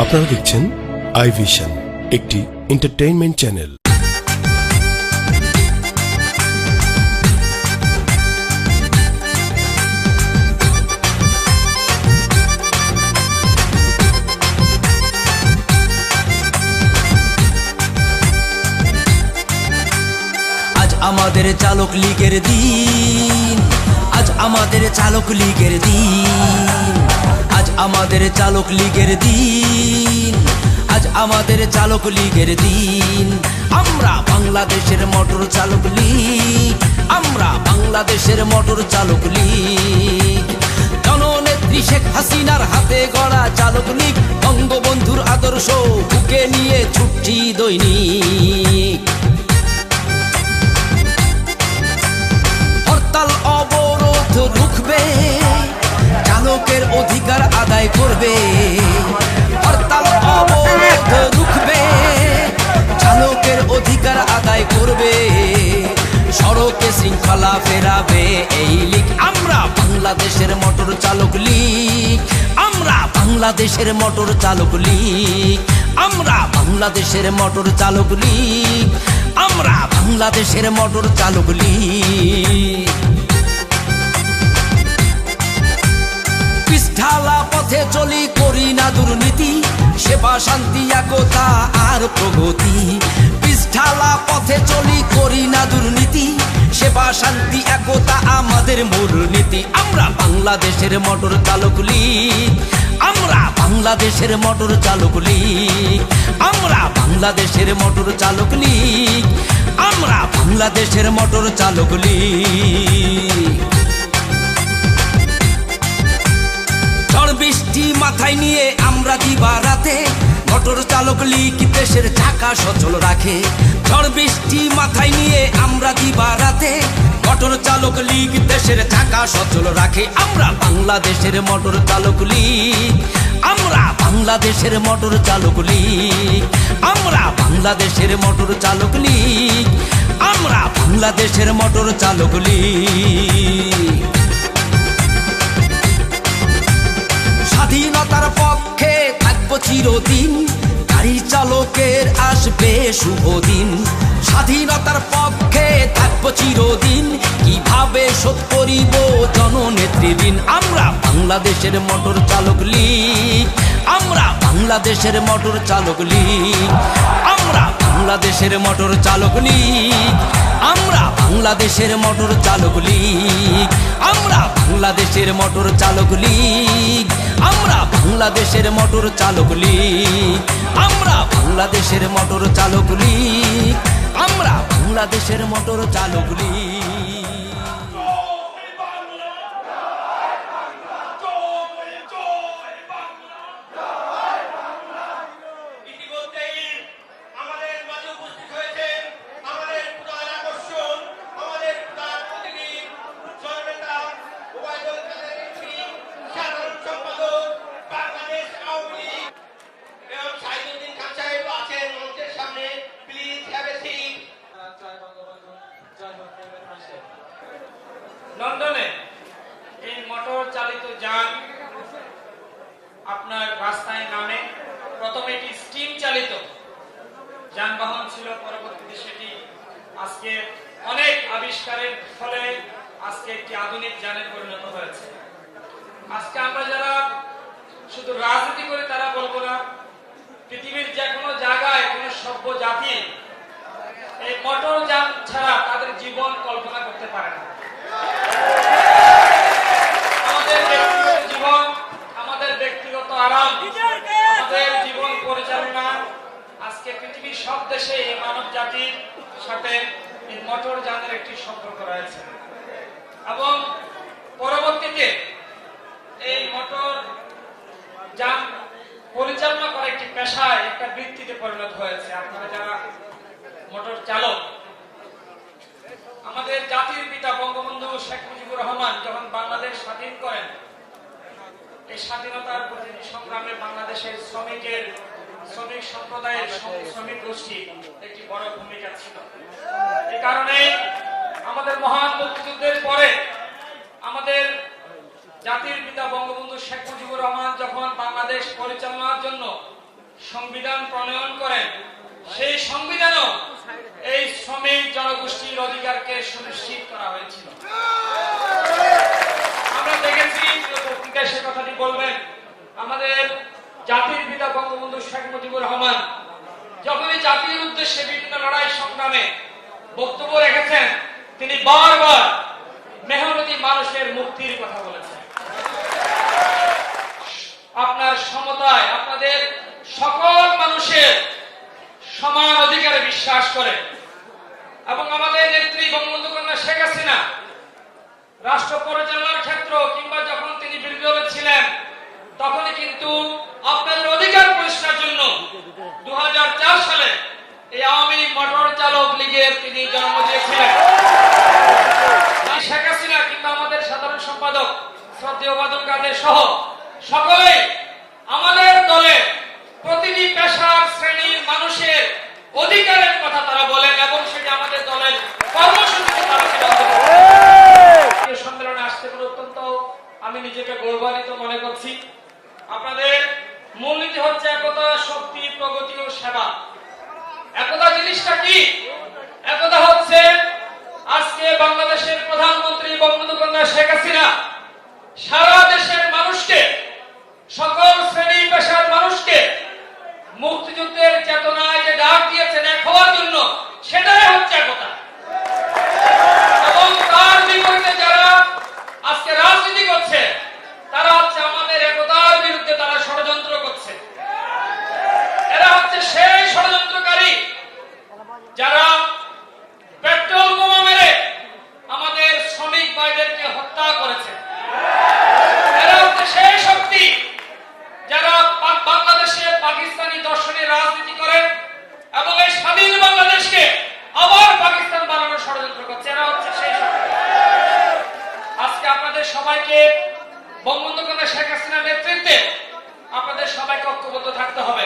আপনারা দেখছেন I vision, একটি এন্টারটেইনমেন্ট চ্যানেল। আজ আমাদের চালক লীগের দিন, আজ আমাদের চালক লীগের দিন, আজ আমাদের চালক লীগের দিন, আজ আমাদের চালক লীগের দিন। আমরা বাংলাদেশের মোটর চালক লীগ, আমরা বাংলাদেশের মোটর চালক লীগ। জননেত্রী শেখ হাসিনার হাতে গড়া চালক লীগ, বঙ্গবন্ধুর আদর্শ বুকে নিয়ে ছুটছি দৈনিক। হরতাল অবরোধ রুখবে, চালকের অধিকার আদায় করবে। হরতাল অবরোধ রুখবে, চালকের অধিকার আদায় করবে। সড়কে শৃঙ্খলা ফেরাবে এই লীগ। আমরা বাংলাদেশের মোটর চালক লীগ, আমরা বাংলাদেশের মোটর চালক লীগ, আমরা বাংলাদেশের মোটর চালক লীগ, আমরা বাংলাদেশের মোটর চালক লীগ। ঢালা পথে চলি, করি না দুর্নীতি, সেবা শান্তি একতা আর প্রগতি। ঢালা পথে চলি, করি না দুর্নীতি, সেবা শান্তি একতা আমাদের মূলনীতি। আমরা বাংলাদেশের মোটর চালক লীগ, আমরা বাংলাদেশের মোটর চালক লীগ, আমরা বাংলাদেশের মোটর চালক লীগ, আমরা বাংলাদেশের মোটর চালক লীগ। ঝড় বৃষ্টি মাথায় নিয়ে আমরা দিবারাতে মোটর চালক লীগ দেশের চাকা সচল রাখে। ঝড় বৃষ্টি মাথায় নিয়ে আমরা দিবারাতে মোটর চালক লীগ দেশের চাকা সচল রাখে। আমরা বাংলাদেশের মোটর চালক লীগ, আমরা বাংলাদেশের মোটর চালক লীগ, আমরা বাংলাদেশের মোটর চালক লীগ, আমরা বাংলাদেশের মোটর চালক লীগ। স্বাধীনতার পক্ষে থাকবো চিরদিন, গাড়ি চালকের আসবে শুভ দিন। স্বাধীনতার পক্ষে থাকবো চিরদিন, কিভাবে শোধ করিব জননেত্রীর ঋণ। আমরা বাংলাদেশের মোটর চালক লীগ, আমরা বাংলাদেশের মোটর চালক লীগ, আমরা বাংলাদেশের মোটর চালক লীগ, আমরা বাংলাদেশের মোটর চালক লীগ, আমরা বাংলাদেশের মোটর চালক লীগ, আমরা বাংলাদেশের মোটর চালক লীগ, আমরা বাংলাদেশের মোটর চালক লীগ, আমরা বাংলাদেশের মোটর চালক লীগ। লন্ডনে এই মোটর চালিত যান আপনার রাস্তায় নামে। প্রথমে এটি স্টিম চালিত যানবাহন ছিল, পরবর্তীতে সেটি আজকে অনেক আবিষ্কারের ফলে আজকে একটি আধুনিক যানে পরিণত হয়েছে। আজকে আমরা যারা শুধু রাজনীতি করে তারা বলবো না, পৃথিবীর যে কোনো জায়গায় কোনো সভ্য জাতি এই মোটর যান ছাড়া তাদের জীবন কল্পনা করতে পারে না। আমাদের ব্যক্তিগত জীবন, আমাদের ব্যক্তিগত আরাম, আমাদের জীবন পরিচালনা আজকে পৃথিবীর সব দেশে এই মানব জাতির সাথে এই মোটর যানের একটি সম্পর্ক রয়েছে এবং পরবর্তীতে এই মোটর যান পরিচালনা করা একটি পেশায়, একটা বৃত্তিতে পরিণত হয়েছে। আপনারা যারা মোটর চালক, আমাদের জাতির পিতা বঙ্গবন্ধু শেখ মুজিবুর রহমান যখন বাংলাদেশ স্বাধীন করেন, এই স্বাধীনতার প্রতিটি সংগ্রামে বাংলাদেশের শ্রমিক সম্প্রদায়ের শ্রমিক গোষ্ঠী একটি বড় ভূমিকা ছিল। এই কারণে আমাদের মহান মুক্তিযুদ্ধের সংবিধান প্রণয়ন করেন, সেই সংবিধানও এই শ্রমিক জনগোষ্ঠীর অধিকারকে সুনিশ্চিত করা হয়েছিল। আমরা দেখেছি, পত্রিকায় সে কথাটি বলবেন, আমাদের জাতির পিতা বঙ্গবন্ধু শেখ মুজিবুর রহমান যখনই জাতির উদ্দেশ্যে বিভিন্ন লড়াই সংগ্রামে বক্তব্য রেখেছেন, তিনি বারবার মেহনতি মানুষের মুক্তির কথা বলেছেন। আপনার সমতায়, আপনাদের সকল মানুষের সমান অধিকারে বিশ্বাস করে এবং আমাদের নেত্রী বঙ্গবন্ধু কন্যা শেখ হাসিনা রাষ্ট্র পরিচালনার ক্ষেত্র কিংবা যখন তিনি বিরোধী দলে ছিলেন তখনই কিন্তু আপনাদের অধিকার প্রতিষ্ঠার জন্য 2004 সালে এই আওয়ামী লীগ মোটর চালক লীগের তিনি জন্ম দিয়েছিলেন। শেখ হাসিনা কিংবা আমাদের সাধারণ সম্পাদক শ্রদ্ধেয় ওবায়দুল কাদের সহ সকলে আমাদের দলে প্রতিটি পেশার শ্রেণীর মানুষের অধিকারের কথা তারা বলেন এবং সেটি আমাদের দলের কর্মসূচিতে তারা সম্মেলনে আসতে পারে অত্যন্ত আমি নিজেকে গৌরবান্বিত মনে করছি। আপনাদের মূলনীতি হচ্ছে একতা, শক্তি, প্রগতি ও সেবা। একতা জিনিসটা কি? একতা হচ্ছে আজকে বাংলাদেশের প্রধানমন্ত্রী বঙ্গবন্ধু কন্যা শেখ হাসিনা সারা দেশের মানুষকে, সকল শ্রেণী পেশার মানুষকে মুক্তিযুদ্ধের চেতনায় যে ডাক দিয়েছেন এক হওয়ার জন্য, সেটাই হচ্ছে একতা। এবং তার বিপরীতে যারা আজকে রাজনীতি করছে তারা হচ্ছে আমাদের একতার বিরুদ্ধে তারা ষড়যন্ত্র করছে। এরা হচ্ছে সেই ষড়যন্ত্রকারী যারা পেট্রোল বোমা মেরে আমাদের শ্রমিক ভাইদেরকে হত্যা করেছে। এরা হচ্ছে সেই শক্তি যারা বাংলাদেশে পাকিস্তানি দর্শনের রাজনীতি করে এবং এই স্বাধীন বাংলাদেশকে আবার পাকিস্তান বানানোর ষড়যন্ত্র করছে। এরা হচ্ছে সেই শক্তি। আজকে আপনাদের সবাইকে বঙ্গবন্ধু কন্যা শেখ হাসিনার নেতৃত্বে আপনাদের সবাইকে ঐক্যবদ্ধ থাকতে হবে।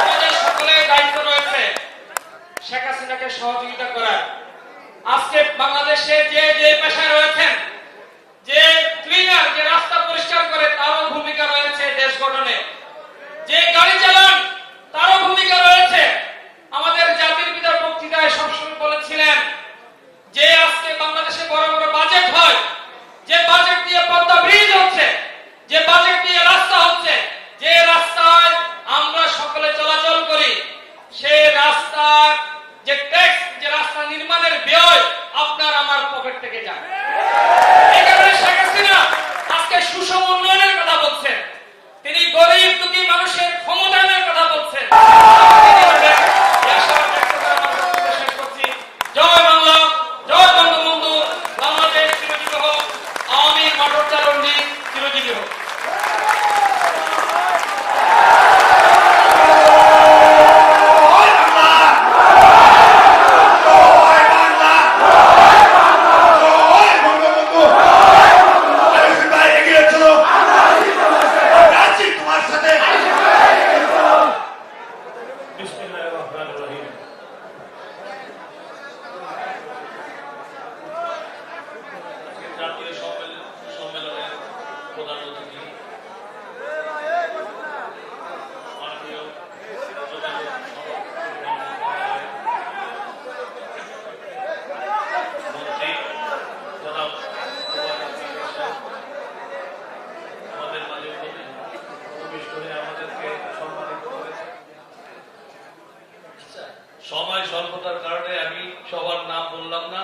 আমাদের সকলের দায়িত্ব রয়েছে শেখ হাসিনাকে সহযোগিতা করার। আজকে বাংলাদেশে যে যে পেশায় রয়েছেন, যে ক্লিনার, যে রাস্তা পরিষ্কার করে তারও ভূমিকা রয়েছে দেশ গঠনে, যে গাড়ি চালান তারও ভূমিকা রয়েছে। আমাদের জাতির পিতার বক্তৃতায় সবসময় বলেছিলেন যে আজকে বাংলাদেশে বড় বড় বাজেট হয়, যে বাজেট দিয়ে পদ্মা ব্রিজ হচ্ছে, যে বাজেট দিয়ে রাস্তা হচ্ছে, যে রাস্তায় আমরা সকলে চলাচল করি, সেই রাস্তার যে ট্যাক্স, যে রাস্তা নির্মাণের ব্যয় আপনার আমার পকেট থেকে যায়। এই কারণে শেখ হাসিনা আজকে সুষম উন্নয়নের কথা বলছেন, তিনি গরিব দুঃখী মানুষের ক্ষমতায়নের কথা বলছেন। জয় বাংলা, জয় বঙ্গবন্ধু, বাংলাদেশ চিরজীবী হোক, আওয়ামী মোটর চালক লীগ চিরজীবী হোক। সময় স্বল্পতার কারণে আমি সবার নাম বললাম না।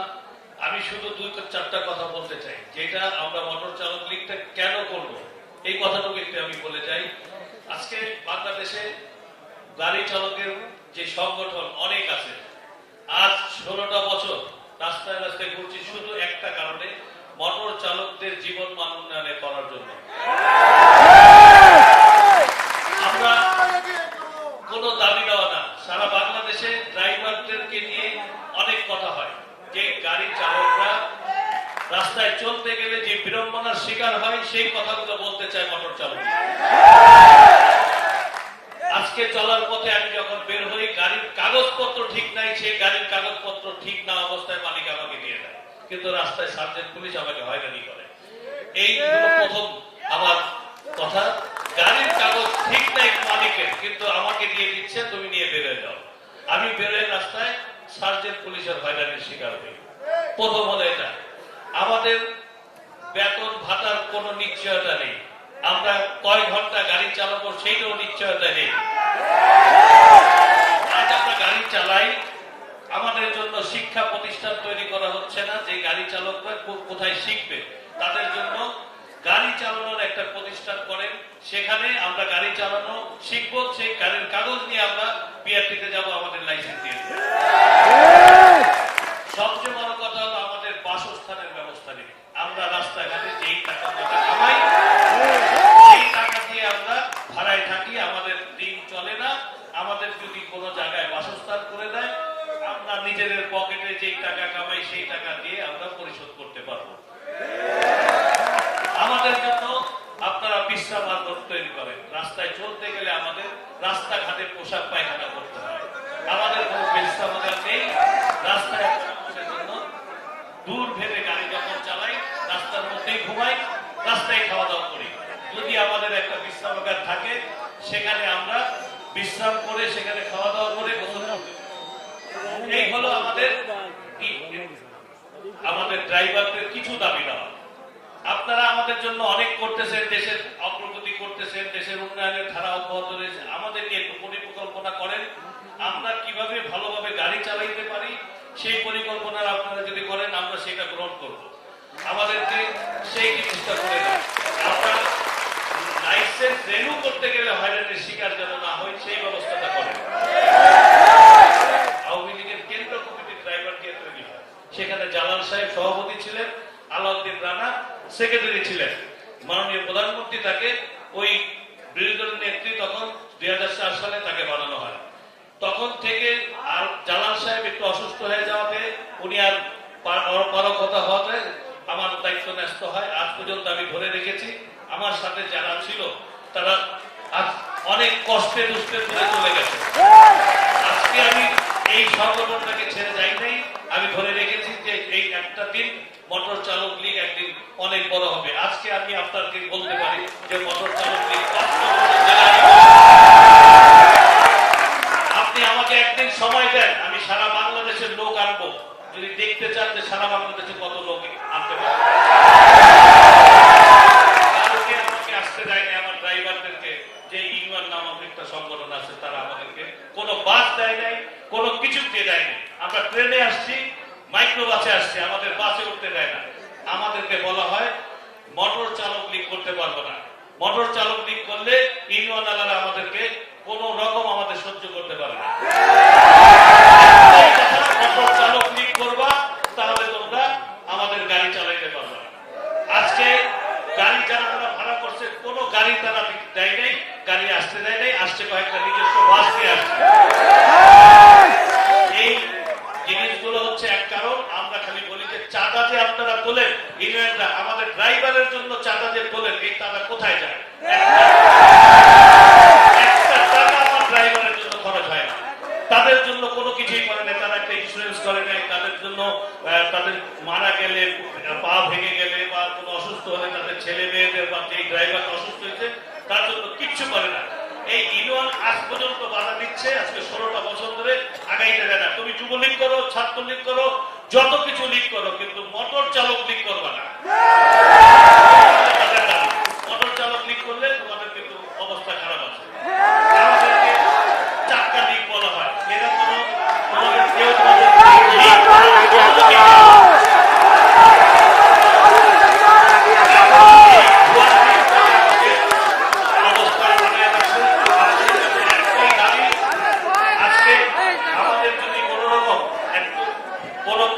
আমি শুধু 2-4টা কথা বলতে চাই, যেটা আমরা মোটর চালক লীগটা কেন করব এই কথাটুকু একটু আমি বলে যাই। আজকে বাংলাদেশে গাড়ি চালকের যে সংগঠন অনেক আছে, আজ 16টা বছর রাস্তায় রাস্তায় ঘুরছি শুধু একটা কারণে, মোটর চালকদের জীবন মান উন্নয়নে করার জন্য। আমরা কোনো দাবি দেওয়া না, সারা বাংলাদেশে ড্রাইভারদেরকে নিয়ে অনেক কথা হয় যে গাড়ি চালকরা রাস্তায় চলতে গেলে যে বিড়ম্বনার শিকার হয়, সেই কথাগুলো বলতে চায় মোটর চালক। আজকে চলার পথে আমি যখন বের হই, গাড়ির কাগজপত্র ঠিক নাই, সেই গাড়ির কাগজপত্র ঠিক না অবস্থায় মালিক আমাকে দিয়ে দেয়, কিন্তু রাস্তায় সার্জেন্ট পুলিশ আমাকে হয়রানি করে। এই হলো প্রথম আমার কথা। গাড়ির কাগজ ঠিক নাই মালিকের, কিন্তু আমাকে দিয়ে দিচ্ছে তুমি নিয়ে বেরোয় যাও। আমি বেরোয় রাস্তায় সার্জেন্ট পুলিশের হয়রানির শিকার হই। প্রথম হলো এটা, আমাদের বেতন ভাতার কোনো নিশ্চয়তা নেই, আমরা কয় ঘন্টা গাড়ি চালাবো সেইটাও নিশ্চয়তা নেই। আজ আমরা গাড়ি চালাই, আমাদের জন্য শিক্ষা প্রতিষ্ঠান তৈরি করা হচ্ছে না, যে গাড়ি চালকরা কোথায় শিখবে তাদের জন্য গাড়ি চালানোর একটা প্রতিষ্ঠান করেন, সেখানে আমরা গাড়ি চালানো শিখবো, সেই গাড়ির কাগজ নিয়ে আমরা বিআরটিতে যাব, আমাদের লাইসেন্স দিয়ে দেব। সবচেয়ে বড় কথা হলো আমাদের বাসস্থানের ব্যবস্থা নেই। আমরা রাস্তাঘাটে যেই টাকা কামাই সেই টাকা দিয়ে আমরা ভাড়ায় থাকি, আমাদের দিন চলে না। আমাদের যদি কোনো জায়গায় বাসস্থান করে দেয়, আমরা নিজেদের পকেটে যেই টাকা কামাই সেই টাকা দিয়ে আমরা পরিশোধ করতে পারবো। আমাদের জন্য আপনারা বিশ্রামাগার তৈরি করেন, রাস্তায় চলতে গেলে আমাদের রাস্তাঘাটে পোশাক পায়খানা করতে হয়, আমাদের কোনো বিশ্রামাগার নেই। রাস্তায় জন্য দূর ভেবে গাড়ি যখন চালাই রাস্তার মধ্যেই ঘুমাই, রাস্তায় খাওয়া দাওয়া করি। যদি আমাদের একটা বিশ্রামাগার থাকে সেখানে আমরা বিশ্রাম করে সেখানে খাওয়া দাওয়া করে গোসল করব। এই হলো আমাদের ড্রাইভারদের কিছু দাবি দেওয়া। আপনারা আমাদের জন্য অনেক করতেছেন, দেশের অগ্রগতি করতেছেন, দেশের উন্নয়নের ধারা অব্যাহত রয়েছে, আমাদেরকে একটু পরিকল্পনা করেন আমরা কিভাবে ভালোভাবে গাড়ি চালাইতে পারি, সেই পরিকল্পনা আপনারা যদি করেন আমরা সেটা গ্রহণ করব। আমাদেরকে সেই জিনিসটা করে দেন। আমরা লাইসেন্স রিনিউ করতে গেলে হয়রানির শিকার যেন না হয় সেই ব্যবস্থাটা করেন। আওয়ামী লীগের কেন্দ্র কমিটির ড্রাইভার কে তৈরি হয়, সেখানে জালাল সাহেব সভাপতি ছিলেন, আলাউদ্দিন রানা সেক্রেটারি ছিলেন। মাননীয় প্রধানমন্ত্রী তাকে ওই বিরোধী দলের নেত্রী তখন 2004 সালে তাকে বানানো হয়। তখন থেকে আর জালাল সাহেব একটু অসুস্থ হয়ে যাওয়াতে উনি আর পারকতা হওয়াতে আমার দায়িত্ব ন্যস্ত হয়। আজ পর্যন্ত আমি ধরে রেখেছি, আমার সাথে যারা ছিল তারা আজ অনেক কষ্টে দুষ্টে করে চলে গেছে। আজকে আমি এই সংগঠনটাকে ছেড়ে যাই নাই, আমি ধরে রেখেছি যে এই একটা দিন মোটর চালক লীগ একদিন অনেক বড় হবে। আজকে আমি আপনাকে বলতে পারি যে মোটর চালক লীগ আপনি আমাকে একদিন সময় দেন, আমি সারা বাংলাদেশের লোক আনবো। যদি দেখতে চান যে সারা বাংলাদেশে কত লোক আনতে পারে, আমাকে আসতে দেয়নি। আমার ড্রাইভারদেরকে যে ইউনিয়ন নামক একটা সংগঠন আছে তারা আমাদেরকে কোনো বাস দেয় নাই, কোনো কিছু দিয়ে দেয়নি। আমরা ট্রেনে আসছি, মাইক্রো বাসে আসছে, আমাদের বাসে উঠতে দেয় না। আমাদেরকে বলা হয় মোটর চালক লীগ করতে পারবো না, মোটর চালক লীগ করলে ইউনিয়ন আলারা আমাদেরকে কোন রকম আমাদের সহ্য করতে পারে না। মোটর চালক লীগ করবা তাহলে তোমরা আমাদের গাড়ি চালাইতে পারবে না। আজকে গাড়ি যারা তারা ভাড়া করছে, কোন গাড়ি তারা দেয় নাই, গাড়ি আসতে দেয় নাই, আসছে কয়েকটা নিজস্ব বাস দিয়ে আসছে। এই জিনিসগুলো হচ্ছে এক কারণ। আমরা খালি বলি যে চাঁদা যে আপনারা তোলেন, ইউনিয়নরা আমাদের ড্রাইভারের জন্য চাঁদা যে তোলেন, এই চাঁদা কোথায় যায়? একটা টাকা আমার ড্রাইভারের জন্য খরচ হয় না। তাদের জন্য কোনো কিছুই করে না, তারা একটা ইন্স্যুরেন্স করে নাই, তাদের জন্য তাদের মারা গেলে, পা ভেঙে গেলে বা কোনো অসুস্থ হলে তাদের ছেলে মেয়েদের বা যেই ড্রাইভার অসুস্থ হয়েছে তার জন্য কিচ্ছু করে না। এই ইউনিয়ন আজ পর্যন্ত বাধা দিচ্ছে, আজকে 16টা বছর ধরে আগাইতে দেয় না। তুমি যুবলীগ করো, ছাত্রলীগ করো, যত কিছু লীগ করো, কিন্তু মোটর চালক লীগ করবা না। মোটর চালক লীগ করলে তোমাদের কিন্তু অবস্থা খারাপ আছে। আমাদেরকে চাক্কা লীগ বলা হয়, এরা কোনো তোমাদের কেউ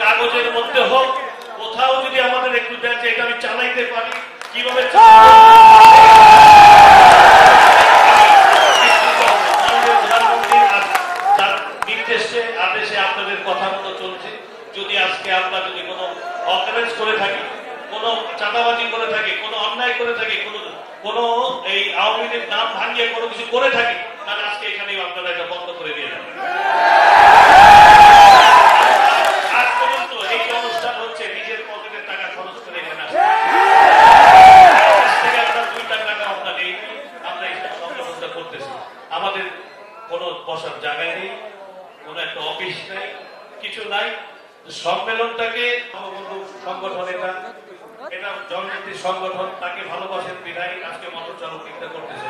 কাগজের মধ্যে হোক, কোথাও যদি আমাদের একটু দেয় যে এটা আমি চালাইতে পারি, কিভাবে নির্দেশে আদেশে আপনাদের কথা মতো চলছে। যদি আজকে আমরা যদি কোনো অকারেন্স করে থাকি, কোনো চাঁদাবাজি করে থাকি, কোনো অন্যায় করে থাকি, কোনো এই আওয়ামী লীগের নাম ভাঙিয়ে কোনো কিছু করে থাকি, তাহলে আজকে এখানেই আপনারা এটা বন্ধ করে দিয়ে যাবেন। আমরা বঙ্গবন্ধু সংগঠন, এটা জননেত্রীর সংগঠন, তাকে ভালোবাসেন বিধায় আজকে মোটর চালক লীগটা করতেছে।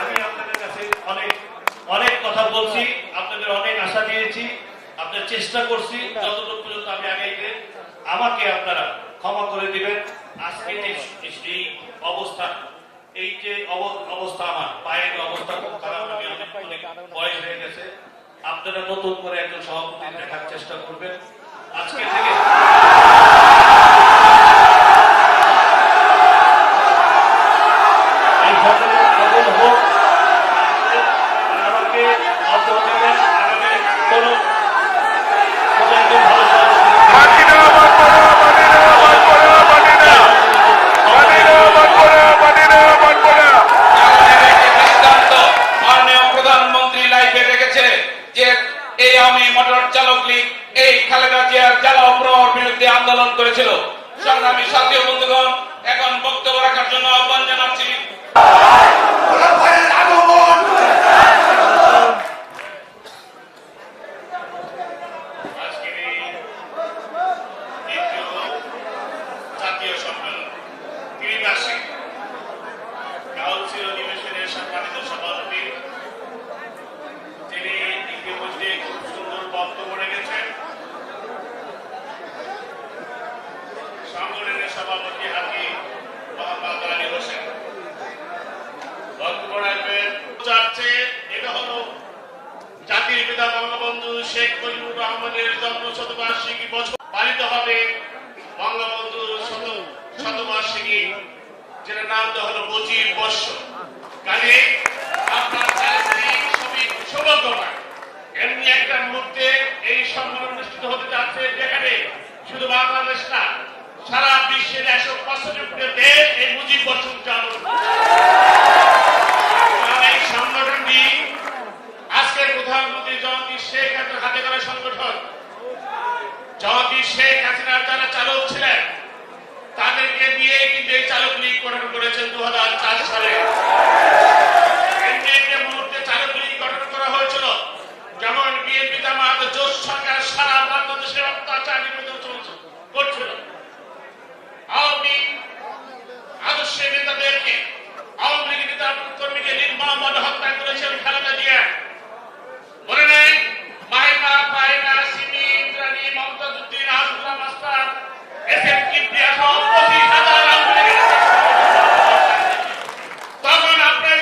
আমি আপনাদের কাছে অনেক অনেক কথা বলছি, আপনাদের অনেক আশা দিয়েছি, আপনাদের চেষ্টা করছি যতটুকু পর্যন্ত আমি আগাইতে, আমাকে আপনারা ক্ষমা করে দিবেন। আজকে এই অবস্থা, এই যে অবস্থা, আমার পায়ের অবস্থা খুব খারাপ, আমি অনেক বয়স হয়ে গেছে। আপনারা নতুন করে একজন সভাপতি দেখার চেষ্টা করবেন আজকে থেকে। এই ঘটনা কখন হোক, আমাকে অর্থ দেবেন, আমাদের কোনো একজন ভালো মাননীয় প্রধানমন্ত্রী লাইভে রেখেছে যে এই আমি মোটর চালক লীগ এই খালেদা জিয়ার জ্বালা প্রহর বিরুদ্ধে আন্দোলন করেছিল। সংগ্রামী সাথী ও বন্ধুগণ, এখন বক্তব্য রাখার জন্য আহ্বান জানাচ্ছি আজকের এই দ্বিতীয় জাতীয় সম্মেলন ত্রিবার্ষিক কাউন্সিল অধিবেশনের সম্মানিত সভাপতি, তিনি ইতিমধ্যে খুব সুন্দর বক্তব্য রেখেছেন। সংগঠনের সভাপতি হাজি মোহাম্মদ আলী হোসেন বক্তব্য রাখবেন। যাচ্ছে এটা হলো জাতির পিতা বঙ্গবন্ধু শেখ মুজিবুর রহমানের জন্ম শতবার্ষিকী বছর পালিত হবে। বঙ্গবন্ধুর শতবার্ষিকী, যেটা নাম দেওয়া হলো 25 বৎসর। কাজে আপনার সবই সৌভাগ্যবান। এমনি একটা মুহূর্তে এই সম্মেলন অনুষ্ঠিত হতে যাচ্ছে, যেখানে শুধু বাংলাদেশ না, সারা বিশ্বের 165টি দেশ এই 25 বৎসর চালু। এই সংগঠনটি আজকের প্রধানমন্ত্রী জননেত্রী শেখ হাসিনার হাতে গড়া সংগঠন। জননেত্রী শেখ হাসিনার যারা চালক ছিলেন, তাদেরকে দিয়ে কিন্তু এই চালক লীগ গঠন করেছেন 2004 সালে। একটা মুহূর্তে চালক লীগ গঠন করা হয়েছিল, যেমন বিএনপি জামাত জোট সরকার সারা বাংলাদেশের অত্যাচার নিবেদন করছিল। আওয়ামী আদর্শের নেতাদেরকে, আওয়ামী লীগের নেতা কর্মীকে নির্মমভাবে হত্যা করেছেন খালেদা জিয়া। মনে নেই? মাহিমা, পায়না, সিমি, ইন্দ্রাণী, মমতাজউদ্দিন, আব্দুল্লাহ মাস্টার, এসএম কিবরিয়া সহ 25,000 আওয়ামী লীগের নেতা। তখন আপনার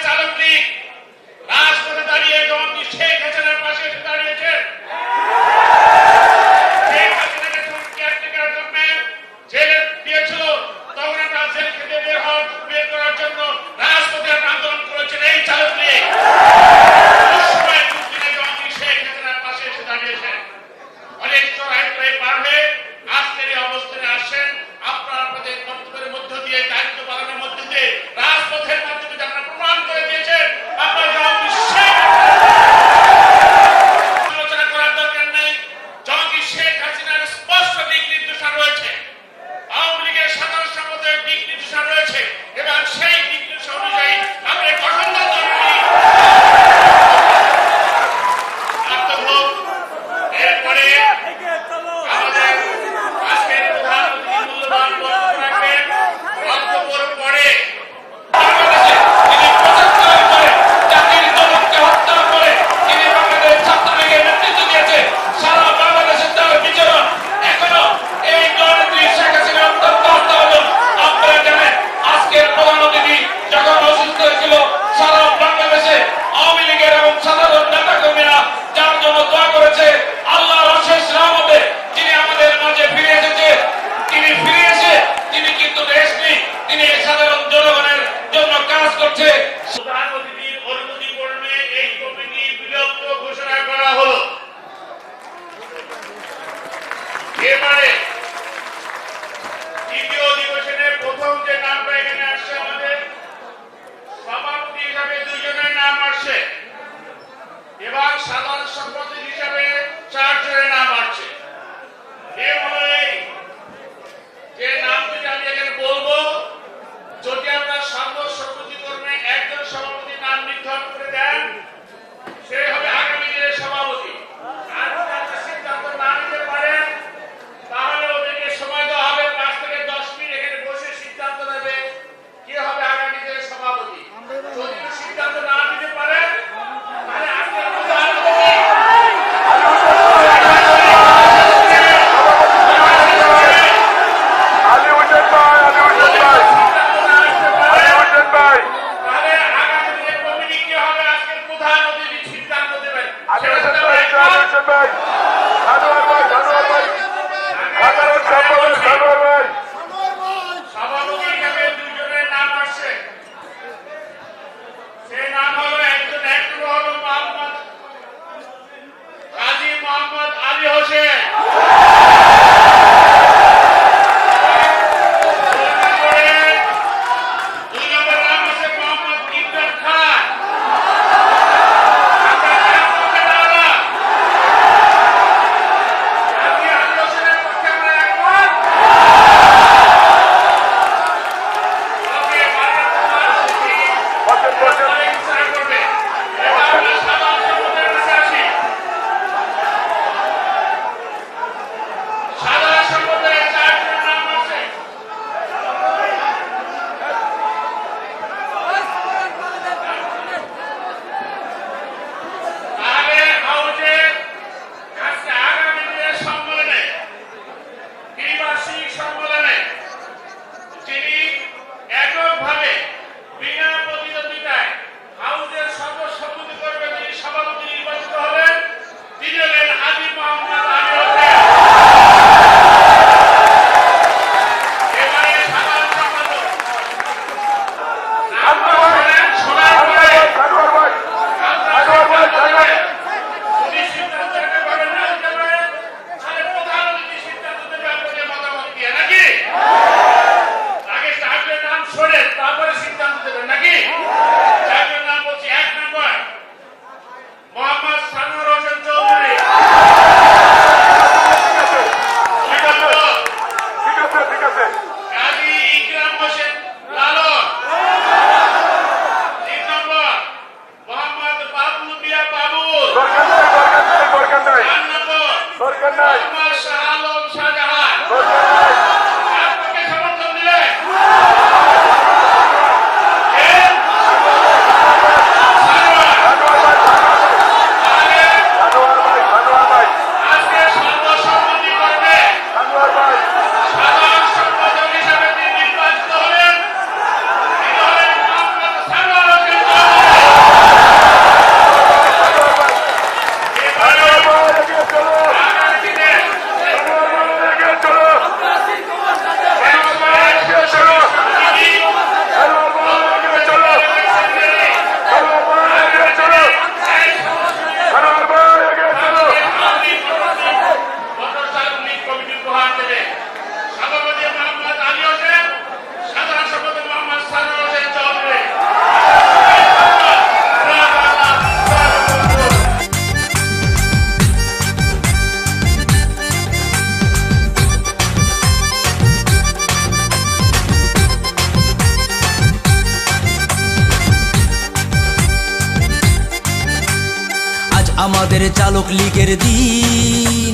আমাদের চালক লীগের দিন,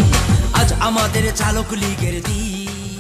আজ আমাদের চালক লীগের দিন।